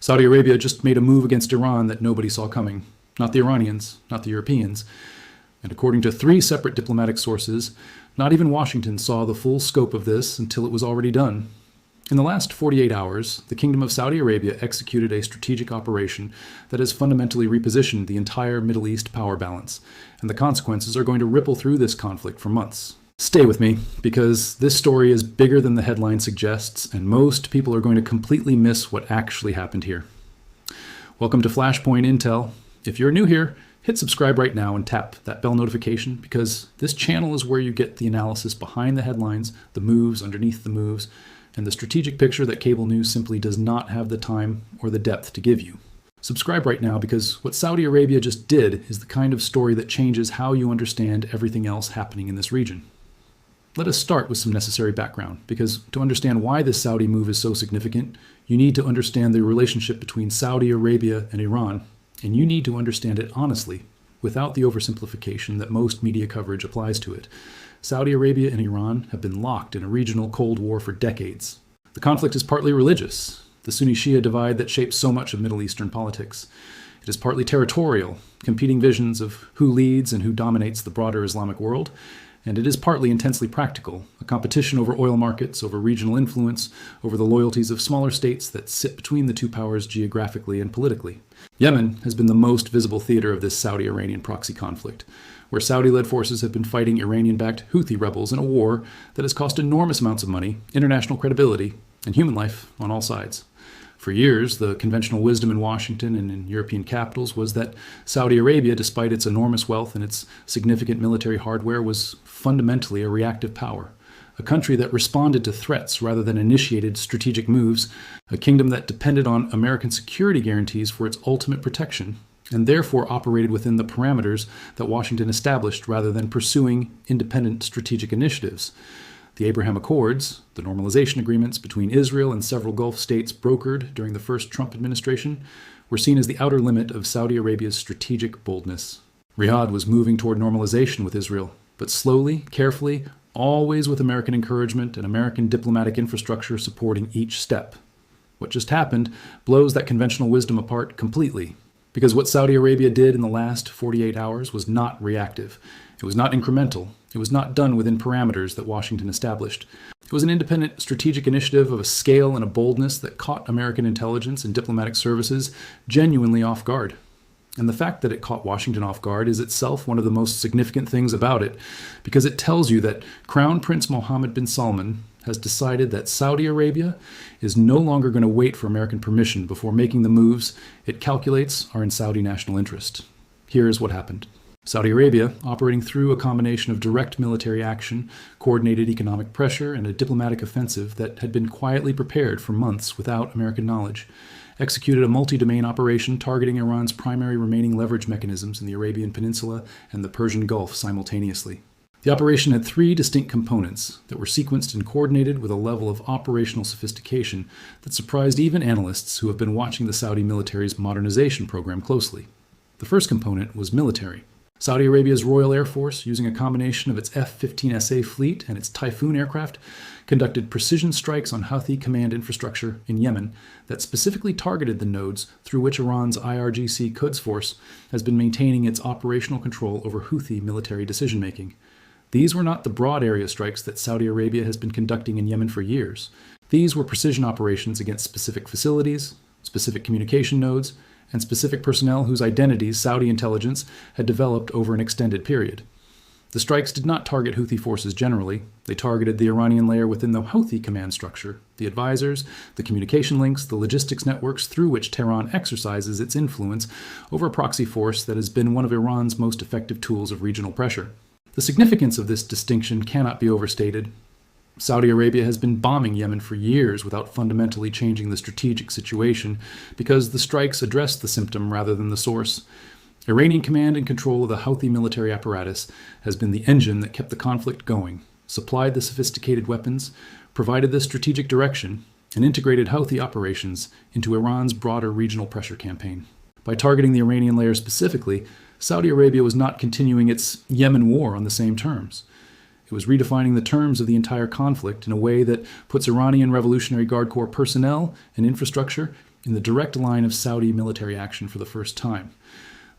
Saudi Arabia just made a move against Iran that nobody saw coming. Not the Iranians, not the Europeans. And according to 3 separate diplomatic sources, not even Washington saw the full scope of this until it was already done. In the last 48 hours, the Kingdom of Saudi Arabia executed a strategic operation that has fundamentally repositioned the entire Middle East power balance, and the consequences are going to ripple through this conflict for months. Stay with me, because this story is bigger than the headline suggests, and most people are going to completely miss what actually happened here. Welcome to FlashPoint Intel. If you're new here, hit subscribe right now and tap that bell notification, because this channel is where you get the analysis behind the headlines, the moves underneath the moves, and the strategic picture that cable news simply does not have the time or the depth to give you. Subscribe right now, because what Saudi Arabia just did is the kind of story that changes how you understand everything else happening in this region. Let us start with some necessary background, because to understand why this Saudi move is so significant, you need to understand the relationship between Saudi Arabia and Iran, and you need to understand it honestly, without the oversimplification that most media coverage applies to it. Saudi Arabia and Iran have been locked in a regional Cold War for decades. The conflict is partly religious, the Sunni-Shia divide that shapes so much of Middle Eastern politics. It is partly territorial, competing visions of who leads and who dominates the broader Islamic world. And it is partly intensely practical, a competition over oil markets, over regional influence, over the loyalties of smaller states that sit between the two powers geographically and politically. Yemen has been the most visible theater of this Saudi-Iranian proxy conflict, where Saudi-led forces have been fighting Iranian-backed Houthi rebels in a war that has cost enormous amounts of money, international credibility, and human life on all sides. For years, the conventional wisdom in Washington and in European capitals was that Saudi Arabia, despite its enormous wealth and its significant military hardware, was fundamentally a reactive power, a country that responded to threats rather than initiated strategic moves, a kingdom that depended on American security guarantees for its ultimate protection, and therefore operated within the parameters that Washington established rather than pursuing independent strategic initiatives. The Abraham Accords, the normalization agreements between Israel and several Gulf states brokered during the first Trump administration, were seen as the outer limit of Saudi Arabia's strategic boldness. Riyadh was moving toward normalization with Israel, but slowly, carefully, always with American encouragement and American diplomatic infrastructure supporting each step. What just happened blows that conventional wisdom apart completely, because what Saudi Arabia did in the last 48 hours was not reactive. It was not incremental. It was not done within parameters that Washington established. It was an independent strategic initiative of a scale and a boldness that caught American intelligence and diplomatic services genuinely off guard. And the fact that it caught Washington off guard is itself one of the most significant things about it, because it tells you that Crown Prince Mohammed bin Salman has decided that Saudi Arabia is no longer going to wait for American permission before making the moves it calculates are in Saudi national interest. Here is what happened. Saudi Arabia, operating through a combination of direct military action, coordinated economic pressure, and a diplomatic offensive that had been quietly prepared for months without American knowledge, executed a multi-domain operation targeting Iran's primary remaining leverage mechanisms in the Arabian Peninsula and the Persian Gulf simultaneously. The operation had 3 distinct components that were sequenced and coordinated with a level of operational sophistication that surprised even analysts who have been watching the Saudi military's modernization program closely. The first component was military. Saudi Arabia's Royal Air Force, using a combination of its F-15SA fleet and its Typhoon aircraft, conducted precision strikes on Houthi command infrastructure in Yemen that specifically targeted the nodes through which Iran's IRGC Quds Force has been maintaining its operational control over Houthi military decision-making. These were not the broad area strikes that Saudi Arabia has been conducting in Yemen for years. These were precision operations against specific facilities, specific communication nodes, and specific personnel whose identities Saudi intelligence had developed over an extended period. The strikes did not target Houthi forces generally. They targeted the Iranian layer within the Houthi command structure, the advisors, the communication links, the logistics networks through which Tehran exercises its influence over a proxy force that has been one of Iran's most effective tools of regional pressure. The significance of this distinction cannot be overstated. Saudi Arabia has been bombing Yemen for years without fundamentally changing the strategic situation because the strikes addressed the symptom rather than the source. Iranian command and control of the Houthi military apparatus has been the engine that kept the conflict going, supplied the sophisticated weapons, provided the strategic direction, and integrated Houthi operations into Iran's broader regional pressure campaign. By targeting the Iranian layer specifically, Saudi Arabia was not continuing its Yemen war on the same terms. It was redefining the terms of the entire conflict in a way that puts Iranian Revolutionary Guard Corps personnel and infrastructure in the direct line of Saudi military action for the first time.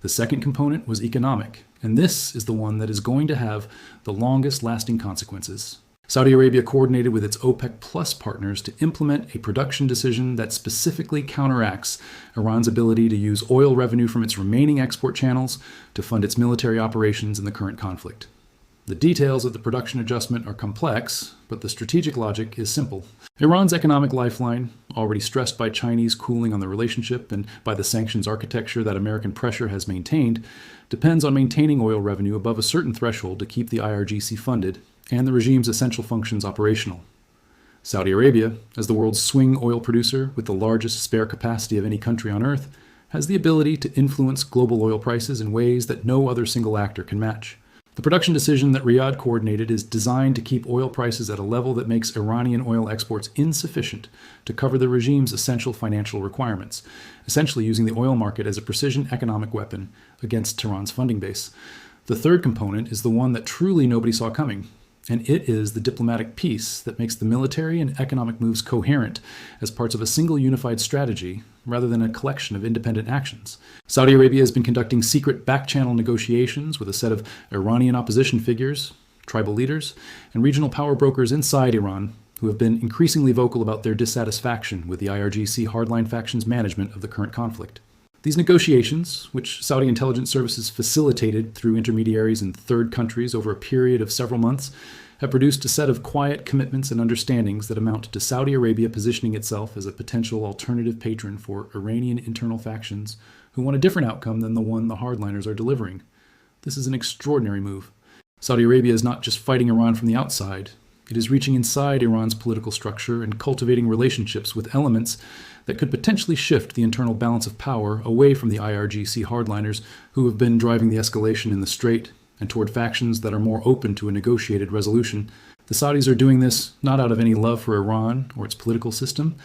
The second component was economic, and this is the one that is going to have the longest lasting consequences. Saudi Arabia coordinated with its OPEC Plus partners to implement a production decision that specifically counteracts Iran's ability to use oil revenue from its remaining export channels to fund its military operations in the current conflict. The details of the production adjustment are complex, but the strategic logic is simple. Iran's economic lifeline, already stressed by Chinese cooling on the relationship and by the sanctions architecture that American pressure has maintained, depends on maintaining oil revenue above a certain threshold to keep the IRGC funded and the regime's essential functions operational. Saudi Arabia, as the world's swing oil producer with the largest spare capacity of any country on Earth, has the ability to influence global oil prices in ways that no other single actor can match. The production decision that Riyadh coordinated is designed to keep oil prices at a level that makes Iranian oil exports insufficient to cover the regime's essential financial requirements, essentially using the oil market as a precision economic weapon against Tehran's funding base. The third component is the one that truly nobody saw coming, and it is the diplomatic piece that makes the military and economic moves coherent as parts of a single unified strategy rather than a collection of independent actions. Saudi Arabia has been conducting secret back-channel negotiations with a set of Iranian opposition figures, tribal leaders, and regional power brokers inside Iran who have been increasingly vocal about their dissatisfaction with the IRGC hardline faction's management of the current conflict. These negotiations, which Saudi intelligence services facilitated through intermediaries in third countries over a period of several months, have produced a set of quiet commitments and understandings that amount to Saudi Arabia positioning itself as a potential alternative patron for Iranian internal factions who want a different outcome than the one the hardliners are delivering. This is an extraordinary move. Saudi Arabia is not just fighting Iran from the outside. It is reaching inside Iran's political structure and cultivating relationships with elements that could potentially shift the internal balance of power away from the IRGC hardliners who have been driving the escalation in the Strait and toward factions that are more open to a negotiated resolution. The Saudis are doing this not out of any love for Iran or its political system,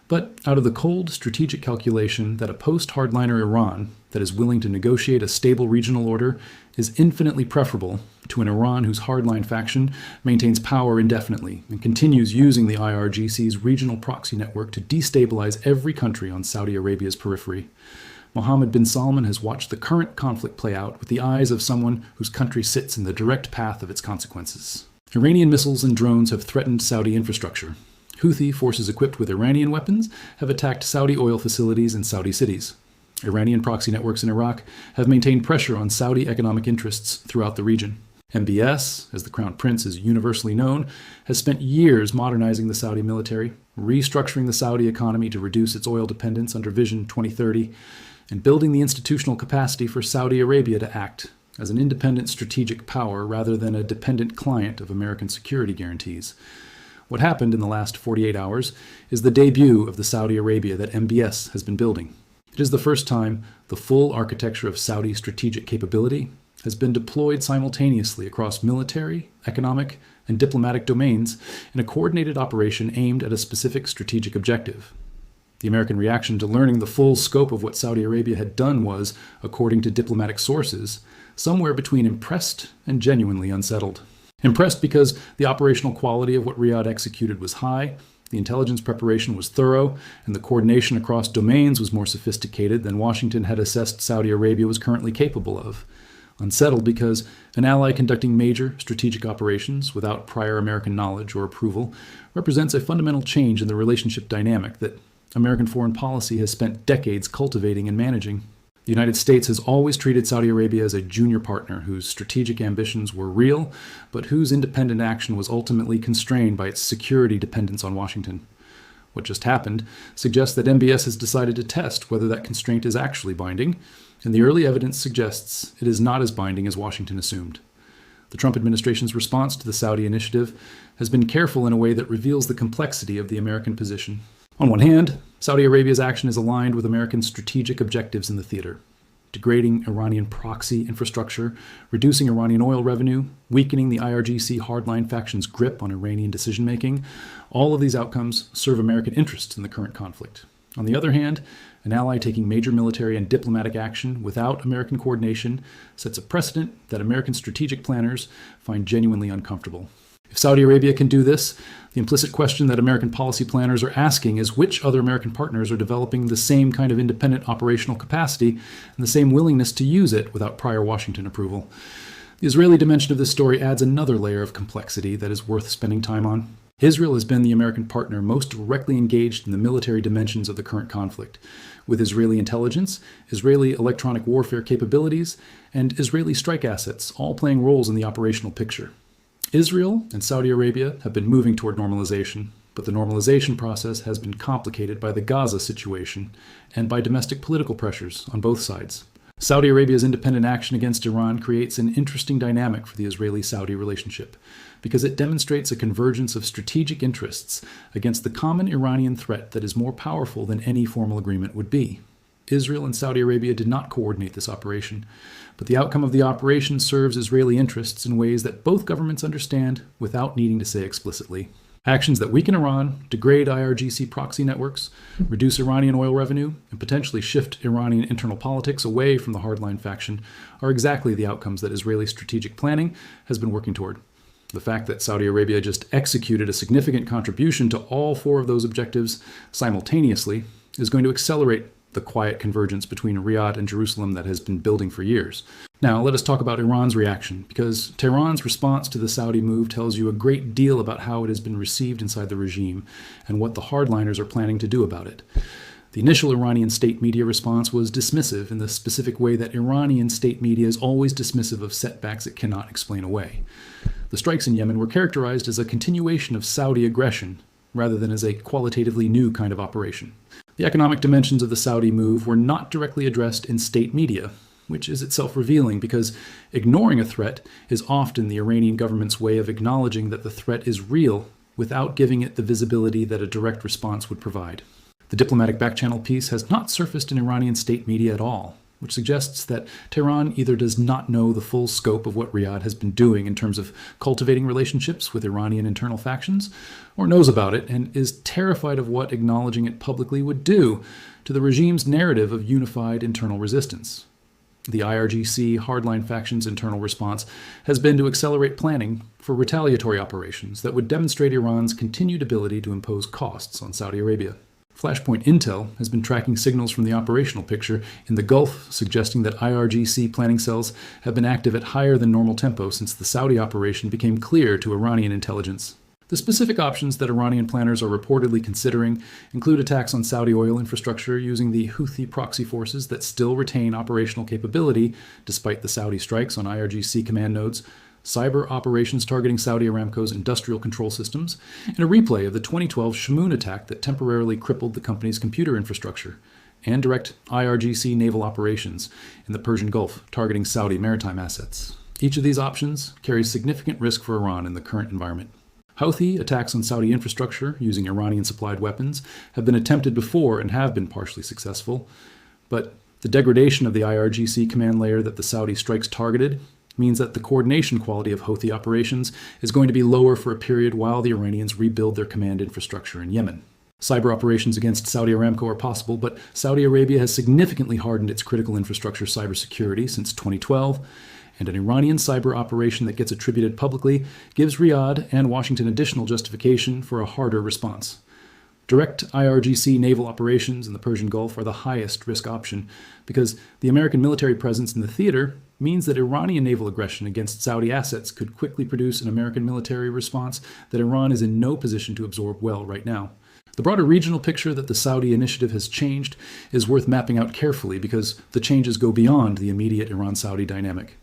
but out of the cold strategic calculation that a post-hardliner Iran that is willing to negotiate a stable regional order is infinitely preferable to an Iran whose hardline faction maintains power indefinitely and continues using the IRGC's regional proxy network to destabilize every country on Saudi Arabia's periphery. Mohammed bin Salman has watched the current conflict play out with the eyes of someone whose country sits in the direct path of its consequences. Iranian missiles and drones have threatened Saudi infrastructure. Houthi forces equipped with Iranian weapons have attacked Saudi oil facilities and Saudi cities. Iranian proxy networks in Iraq have maintained pressure on Saudi economic interests throughout the region. MBS, as the Crown Prince is universally known, has spent years modernizing the Saudi military, restructuring the Saudi economy to reduce its oil dependence under Vision 2030, and building the institutional capacity for Saudi Arabia to act as an independent strategic power rather than a dependent client of American security guarantees. What happened in the last 48 hours is the debut of the Saudi Arabia that MBS has been building. It is the first time the full architecture of Saudi strategic capability has been deployed simultaneously across military, economic, and diplomatic domains in a coordinated operation aimed at a specific strategic objective. The American reaction to learning the full scope of what Saudi Arabia had done was, according to diplomatic sources, somewhere between impressed and genuinely unsettled. Impressed because the operational quality of what Riyadh executed was high, the intelligence preparation was thorough, and the coordination across domains was more sophisticated than Washington had assessed Saudi Arabia was currently capable of. Unsettled because an ally conducting major strategic operations without prior American knowledge or approval represents a fundamental change in the relationship dynamic that American foreign policy has spent decades cultivating and managing. The United States has always treated Saudi Arabia as a junior partner whose strategic ambitions were real, but whose independent action was ultimately constrained by its security dependence on Washington. What just happened suggests that MBS has decided to test whether that constraint is actually binding, and the early evidence suggests it is not as binding as Washington assumed. The Trump administration's response to the Saudi initiative has been careful in a way that reveals the complexity of the American position. On one hand, Saudi Arabia's action is aligned with American strategic objectives in the theater: degrading Iranian proxy infrastructure, reducing Iranian oil revenue, weakening the IRGC hardline faction's grip on Iranian decision-making. All of these outcomes serve American interests in the current conflict. On the other hand, an ally taking major military and diplomatic action without American coordination sets a precedent that American strategic planners find genuinely uncomfortable. If If Saudi Arabia can do this, the implicit question that American policy planners are asking is which other American partners are developing the same kind of independent operational capacity and the same willingness to use it without prior Washington approval. The Israeli dimension of this story adds another layer of complexity that is worth spending time on. Israel has been the American partner most directly engaged in the military dimensions of the current conflict, with Israeli intelligence, Israeli electronic warfare capabilities, and Israeli strike assets all playing roles in the operational picture. Israel and Saudi Arabia have been moving toward normalization, but the normalization process has been complicated by the Gaza situation and by domestic political pressures on both sides. Saudi Arabia's independent action against Iran creates an interesting dynamic for the Israeli-Saudi relationship, because it demonstrates a convergence of strategic interests against the common Iranian threat that is more powerful than any formal agreement would be. Israel and Saudi Arabia did not coordinate this operation, but the outcome of the operation serves Israeli interests in ways that both governments understand without needing to say explicitly. Actions that weaken Iran, degrade IRGC proxy networks, reduce Iranian oil revenue, and potentially shift Iranian internal politics away from the hardline faction are exactly the outcomes that Israeli strategic planning has been working toward. The fact that Saudi Arabia just executed a significant contribution to all four of those objectives simultaneously is going to accelerate the quiet convergence between Riyadh and Jerusalem that has been building for years. Now, let us talk about Iran's reaction, because Tehran's response to the Saudi move tells you a great deal about how it has been received inside the regime and what the hardliners are planning to do about it. The initial Iranian state media response was dismissive in the specific way that Iranian state media is always dismissive of setbacks it cannot explain away. The strikes in Yemen were characterized as a continuation of Saudi aggression, rather than as a qualitatively new kind of operation. The economic dimensions of the Saudi move were not directly addressed in state media, which is itself revealing because ignoring a threat is often the Iranian government's way of acknowledging that the threat is real without giving it the visibility that a direct response would provide. The diplomatic backchannel piece has not surfaced in Iranian state media at all, which suggests that Tehran either does not know the full scope of what Riyadh has been doing in terms of cultivating relationships with Iranian internal factions, or knows about it and is terrified of what acknowledging it publicly would do to the regime's narrative of unified internal resistance. The IRGC hardline faction's internal response has been to accelerate planning for retaliatory operations that would demonstrate Iran's continued ability to impose costs on Saudi Arabia. FlashPoint Intel has been tracking signals from the operational picture in the Gulf, suggesting that IRGC planning cells have been active at higher than normal tempo since the Saudi operation became clear to Iranian intelligence. The specific options that Iranian planners are reportedly considering include attacks on Saudi oil infrastructure using the Houthi proxy forces that still retain operational capability despite the Saudi strikes on IRGC command nodes, cyber operations targeting Saudi Aramco's industrial control systems, and a replay of the 2012 Shamoon attack that temporarily crippled the company's computer infrastructure, and direct IRGC naval operations in the Persian Gulf targeting Saudi maritime assets. Each of these options carries significant risk for Iran in the current environment. Houthi attacks on Saudi infrastructure using Iranian-supplied weapons have been attempted before and have been partially successful, but the degradation of the IRGC command layer that the Saudi strikes targeted means that the coordination quality of Houthi operations is going to be lower for a period while the Iranians rebuild their command infrastructure in Yemen. Cyber operations against Saudi Aramco are possible, but Saudi Arabia has significantly hardened its critical infrastructure cybersecurity since 2012, and an Iranian cyber operation that gets attributed publicly gives Riyadh and Washington additional justification for a harder response. Direct IRGC naval operations in the Persian Gulf are the highest risk option because the American military presence in the theater means that Iranian naval aggression against Saudi assets could quickly produce an American military response that Iran is in no position to absorb well right now. The broader regional picture that the Saudi initiative has changed is worth mapping out carefully because the changes go beyond the immediate Iran-Saudi dynamic.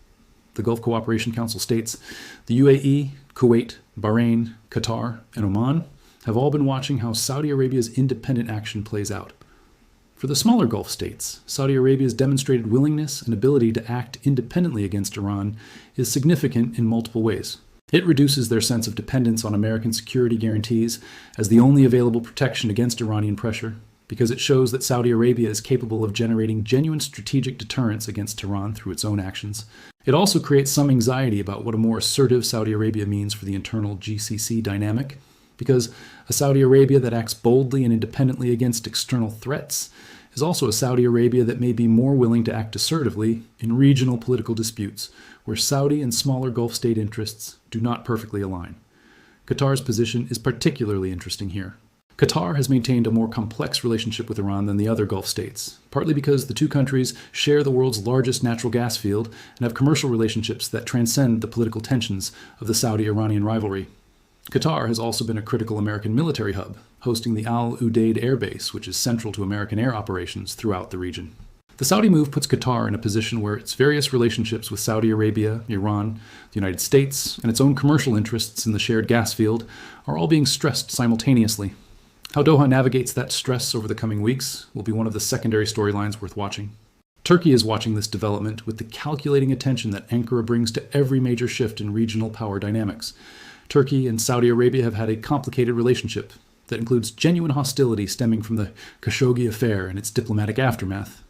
The Gulf Cooperation Council states the UAE, Kuwait, Bahrain, Qatar, and Oman have all been watching how Saudi Arabia's independent action plays out. For the smaller Gulf states, Saudi Arabia's demonstrated willingness and ability to act independently against Iran is significant in multiple ways. It reduces their sense of dependence on American security guarantees as the only available protection against Iranian pressure, because it shows that Saudi Arabia is capable of generating genuine strategic deterrence against Tehran through its own actions. It also creates some anxiety about what a more assertive Saudi Arabia means for the internal GCC dynamic, because a Saudi Arabia that acts boldly and independently against external threats is also a Saudi Arabia that may be more willing to act assertively in regional political disputes where Saudi and smaller Gulf state interests do not perfectly align. Qatar's position is particularly interesting here. Qatar has maintained a more complex relationship with Iran than the other Gulf states, partly because the two countries share the world's largest natural gas field and have commercial relationships that transcend the political tensions of the Saudi-Iranian rivalry. Qatar has also been a critical American military hub, hosting the Al Udeid Air Base, which is central to American air operations throughout the region. The Saudi move puts Qatar in a position where its various relationships with Saudi Arabia, Iran, the United States, and its own commercial interests in the shared gas field are all being stressed simultaneously. How Doha navigates that stress over the coming weeks will be one of the secondary storylines worth watching. Turkey is watching this development with the calculating attention that Ankara brings to every major shift in regional power dynamics. Turkey and Saudi Arabia have had a complicated relationship that includes genuine hostility stemming from the Khashoggi affair and its diplomatic aftermath.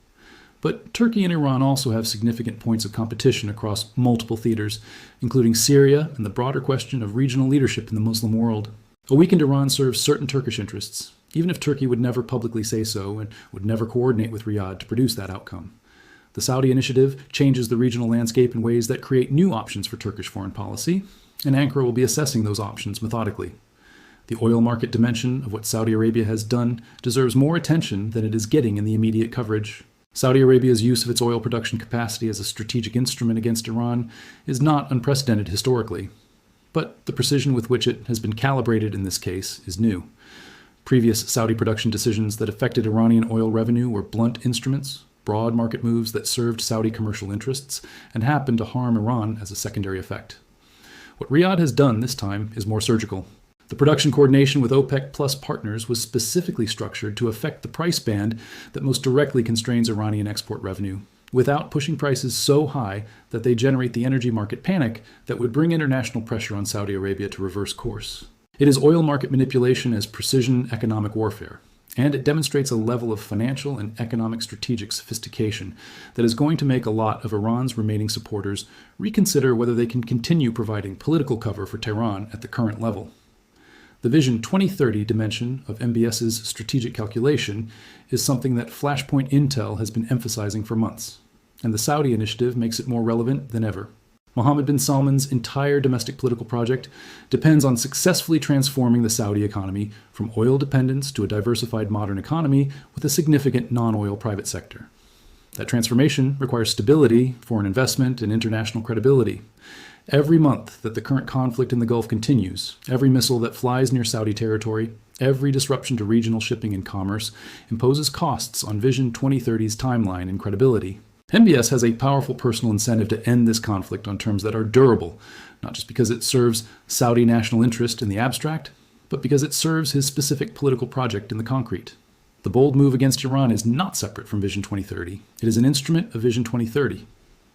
But Turkey and Iran also have significant points of competition across multiple theaters, including Syria and the broader question of regional leadership in the Muslim world. A weakened Iran serves certain Turkish interests, even if Turkey would never publicly say so and would never coordinate with Riyadh to produce that outcome. The Saudi initiative changes the regional landscape in ways that create new options for Turkish foreign policy, and Ankara will be assessing those options methodically. The oil market dimension of what Saudi Arabia has done deserves more attention than it is getting in the immediate coverage. Saudi Arabia's use of its oil production capacity as a strategic instrument against Iran is not unprecedented historically, but the precision with which it has been calibrated in this case is new. Previous Saudi production decisions that affected Iranian oil revenue were blunt instruments, broad market moves that served Saudi commercial interests, and happened to harm Iran as a secondary effect. What Riyadh has done this time is more surgical. The production coordination with OPEC Plus partners was specifically structured to affect the price band that most directly constrains Iranian export revenue, without pushing prices so high that they generate the energy market panic that would bring international pressure on Saudi Arabia to reverse course. It is oil market manipulation as precision economic warfare, and it demonstrates a level of financial and economic strategic sophistication that is going to make a lot of Iran's remaining supporters reconsider whether they can continue providing political cover for Tehran at the current level. The Vision 2030 dimension of MBS's strategic calculation is something that FlashPoint Intel has been emphasizing for months, and the Saudi initiative makes it more relevant than ever. Mohammed bin Salman's entire domestic political project depends on successfully transforming the Saudi economy from oil dependence to a diversified modern economy with a significant non-oil private sector. That transformation requires stability, foreign investment, and international credibility. Every month that the current conflict in the Gulf continues, every missile that flies near Saudi territory, every disruption to regional shipping and commerce imposes costs on Vision 2030's timeline and credibility. MBS has a powerful personal incentive to end this conflict on terms that are durable, not just because it serves Saudi national interest in the abstract, but because it serves his specific political project in the concrete. The bold move against Iran is not separate from Vision 2030. It is an instrument of Vision 2030.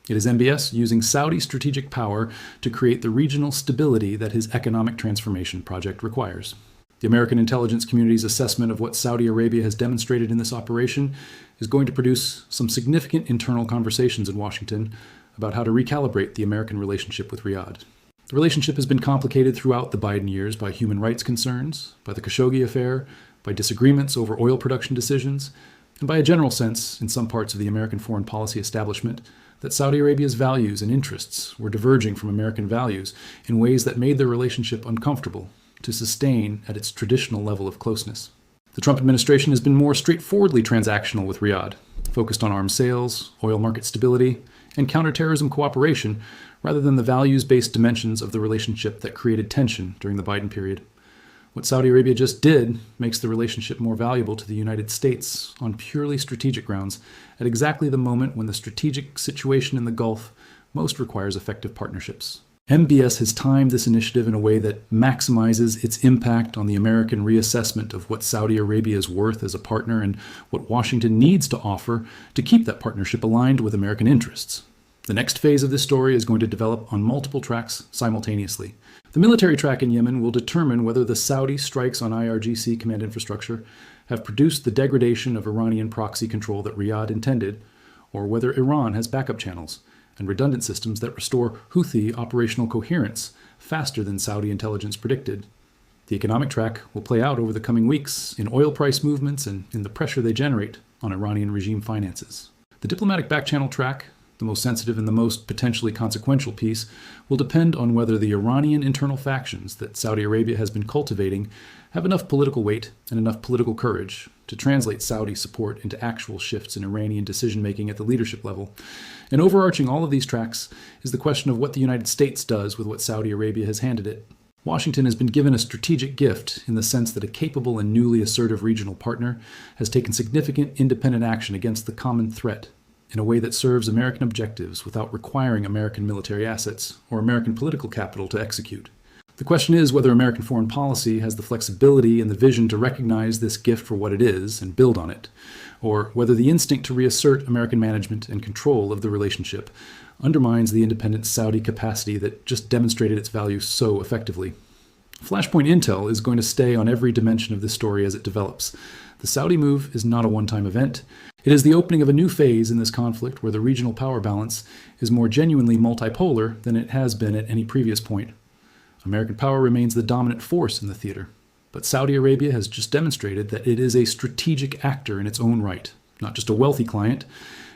It is MBS using Saudi strategic power to create the regional stability that his economic transformation project requires. The American intelligence community's assessment of what Saudi Arabia has demonstrated in this operation is going to produce some significant internal conversations in Washington about how to recalibrate the American relationship with Riyadh. The relationship has been complicated throughout the Biden years by human rights concerns, by the Khashoggi affair, by disagreements over oil production decisions, and by a general sense, in some parts of the American foreign policy establishment, that Saudi Arabia's values and interests were diverging from American values in ways that made their relationship uncomfortable to sustain at its traditional level of closeness. The Trump administration has been more straightforwardly transactional with Riyadh, focused on arms sales, oil market stability, and counterterrorism cooperation, rather than the values-based dimensions of the relationship that created tension during the Biden period. What Saudi Arabia just did makes the relationship more valuable to the United States on purely strategic grounds at exactly the moment when the strategic situation in the Gulf most requires effective partnerships. MBS has timed this initiative in a way that maximizes its impact on the American reassessment of what Saudi Arabia is worth as a partner and what Washington needs to offer to keep that partnership aligned with American interests. The next phase of this story is going to develop on multiple tracks simultaneously. The military track in Yemen will determine whether the Saudi strikes on IRGC command infrastructure have produced the degradation of Iranian proxy control that Riyadh intended, or whether Iran has backup channels and redundant systems that restore Houthi operational coherence faster than Saudi intelligence predicted. The economic track will play out over the coming weeks in oil price movements and in the pressure they generate on Iranian regime finances. The diplomatic backchannel track the most sensitive and the most potentially consequential piece, will depend on whether the Iranian internal factions that Saudi Arabia has been cultivating have enough political weight and enough political courage to translate Saudi support into actual shifts in Iranian decision-making at the leadership level. And overarching all of these tracks is the question of what the United States does with what Saudi Arabia has handed it. Washington has been given a strategic gift in the sense that a capable and newly assertive regional partner has taken significant independent action against the common threat in a way that serves American objectives without requiring American military assets or American political capital to execute. The question is whether American foreign policy has the flexibility and the vision to recognize this gift for what it is and build on it, or whether the instinct to reassert American management and control of the relationship undermines the independent Saudi capacity that just demonstrated its value so effectively. FlashPoint Intel is going to stay on every dimension of this story as it develops. The Saudi move is not a one-time event. It is the opening of a new phase in this conflict where the regional power balance is more genuinely multipolar than it has been at any previous point. American power remains the dominant force in the theater, but Saudi Arabia has just demonstrated that it is a strategic actor in its own right, not just a wealthy client,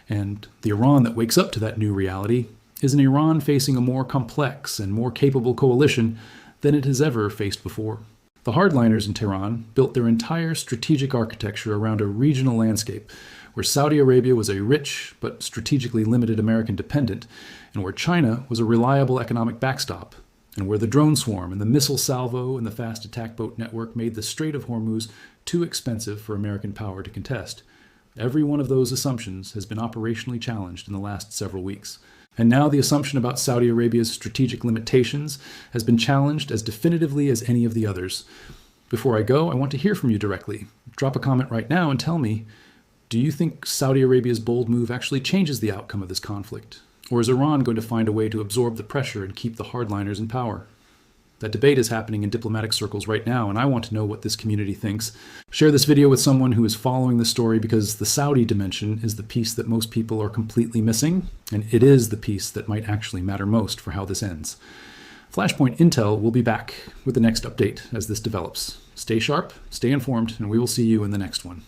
and the Iran that wakes up to that new reality is an Iran facing a more complex and more capable coalition than it has ever faced before. The hardliners in Tehran built their entire strategic architecture around a regional landscape where Saudi Arabia was a rich but strategically limited American dependent, and where China was a reliable economic backstop, and where the drone swarm and the missile salvo and the fast attack boat network made the Strait of Hormuz too expensive for American power to contest. Every one of those assumptions has been operationally challenged in the last several weeks. And now the assumption about Saudi Arabia's strategic limitations has been challenged as definitively as any of the others. Before I go, I want to hear from you directly. Drop a comment right now and tell me, do you think Saudi Arabia's bold move actually changes the outcome of this conflict? Or is Iran going to find a way to absorb the pressure and keep the hardliners in power? That debate is happening in diplomatic circles right now, and I want to know what this community thinks. Share this video with someone who is following the story, because the Saudi dimension is the piece that most people are completely missing, and it is the piece that might actually matter most for how this ends. FlashPoint Intel will be back with the next update as this develops. Stay sharp, stay informed, and we will see you in the next one.